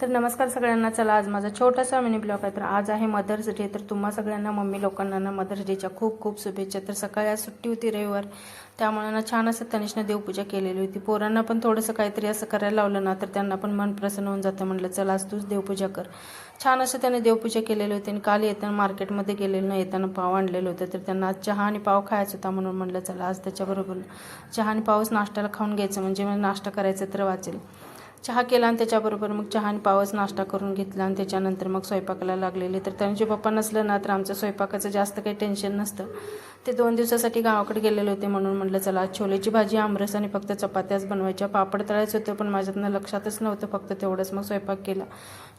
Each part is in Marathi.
तर नमस्कार सगळ्यांना. चला आज माझा छोटासा मिनी ब्लॉग आहे. तर आज आहे मदर्स डे. तर तुम्हा सगळ्यांना मम्मी लोकांना ना मदर्स डेच्या खूप खूप शुभेच्छा. तर सकाळी आज सुट्टी होती रविवार, त्यामुळे ना छान असं तनिषने देवपूजा केलेली होती. पोरांना पण थोडंसं काहीतरी असं करायला लावलं ना तर त्यांना पण मन प्रसन्न होऊन जातं. म्हटलं चला आज तूच देवपूजा कर. छान असं त्याने देवपूजा केलेली होती. आणि काल येताना मार्केटमध्ये गेलेलं ना येताना पाव आणलेलं होतं. तर त्यांना आज चहा आणि पाव खायचा होता, म्हणून म्हटलं चला आज त्याच्याबरोबर चहा आणि पावच नाश्त्याला खाऊन घ्यायचं, म्हणजे मला नाश्ता करायचं तर वाचेल. चहा केला आणि त्याच्याबरोबर मग चहा आणि पावच नाश्ता करून घेतला. आणि त्याच्यानंतर मग स्वयंपाकाला लागलेले. तर त्यांचे पप्पा नसलं ना तर आमचं स्वयंपाकाचं जास्त काही टेन्शन नसतं. ते 2 दिवसासाठी गावाकडे गेलेले होते, म्हणून म्हटलं चला आज छोलेची भाजी, आमरस आणि फक्त चपात्याच बनवायच्या. पापड तळायचं होतं पण माझ्यातनं लक्षातच नव्हतं, फक्त तेवढंच मग स्वयंपाक केला.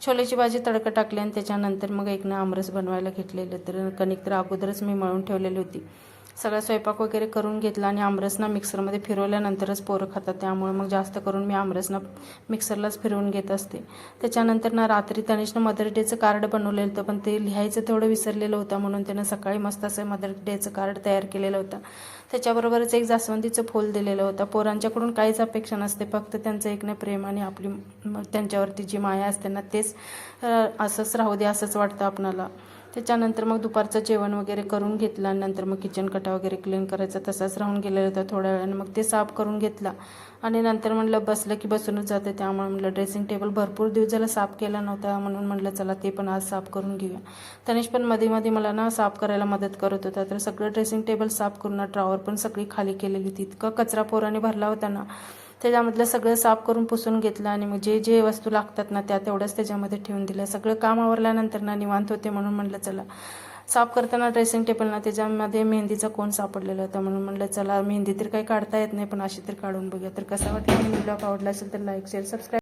छोलेची भाजी तडका टाकली आणि त्याच्यानंतर मग एक ना आमरस बनवायला घेतलेलं. तर कणिक तर अगोदरच मी मळून ठेवलेली होती. सगळा स्वयंपाक वगैरे करून घेतला आणि आमरसना मिक्सरमध्ये फिरवल्यानंतरच पोरं खातात, त्यामुळे मग जास्त करून मी आमरसना मिक्सरलाच फिरवून घेत असते. त्याच्यानंतर ना रात्री तनिषनं मदर डेचं कार्ड बनवलेलं होतं, पण ते लिहायचं तेवढं विसरलेलं होतं, म्हणून त्यानं सकाळी मस्त असं मदर डेचं कार्ड तयार केलेलं होतं. त्याच्याबरोबरच एक जास्वंदीचं फूल दिलेलं होतं. पोरांच्याकडून काहीच अपेक्षा नसते, फक्त त्यांचं एक ना प्रेम आणि आपली त्यांच्यावरती जी माया असते ना तेच असंच राहू दे असंच वाटतं आपणाला. त्याच्यानंतर मग दुपारचं जेवण वगैरे करून घेतलं आणि नंतर मग किचन कटा वगैरे क्लीन करायचा तसाच राहून गेलेलं होतं. थोड्या वेळाने मग ते साफ करून घेतला आणि नंतर म्हटलं बसलं की बसूनच जातं, त्यामुळे म्हटलं ड्रेसिंग टेबल भरपूर दिवस झाला साफ केला नव्हता, म्हणून म्हटलं चला ते पण आज साफ करून घेऊया. तनिष पण मध्ये मध्ये मला ना साफ करायला मदत करत होता. तर सगळं ड्रेसिंग टेबल साफ करून ड्रॉवर पण सगळी खाली केलेली होती. इतका कचरा पोराने भरला होता ना, त्याच्यामधलं सगळं साफ करून पुसून घेतलं आणि मग जे जे वस्तू लागतात ना त्या तेवढंच त्याच्यामध्ये ठेवून दिलं. सगळं काम आवरल्यानंतर ना निवांत होते, म्हणून म्हटलं चला साफ करताना ड्रेसिंग टेबल ना त्याच्यामध्ये मेहंदीचा कोण सापडलेला होता, म्हणून म्हटलं चला मेहंदी तर काही काढता येत नाही पण अशी तर काढून बघूया. तर कसा वाटला व्हिडिओ आवडला असेल तर लाईक शेअर सबस्क्राईब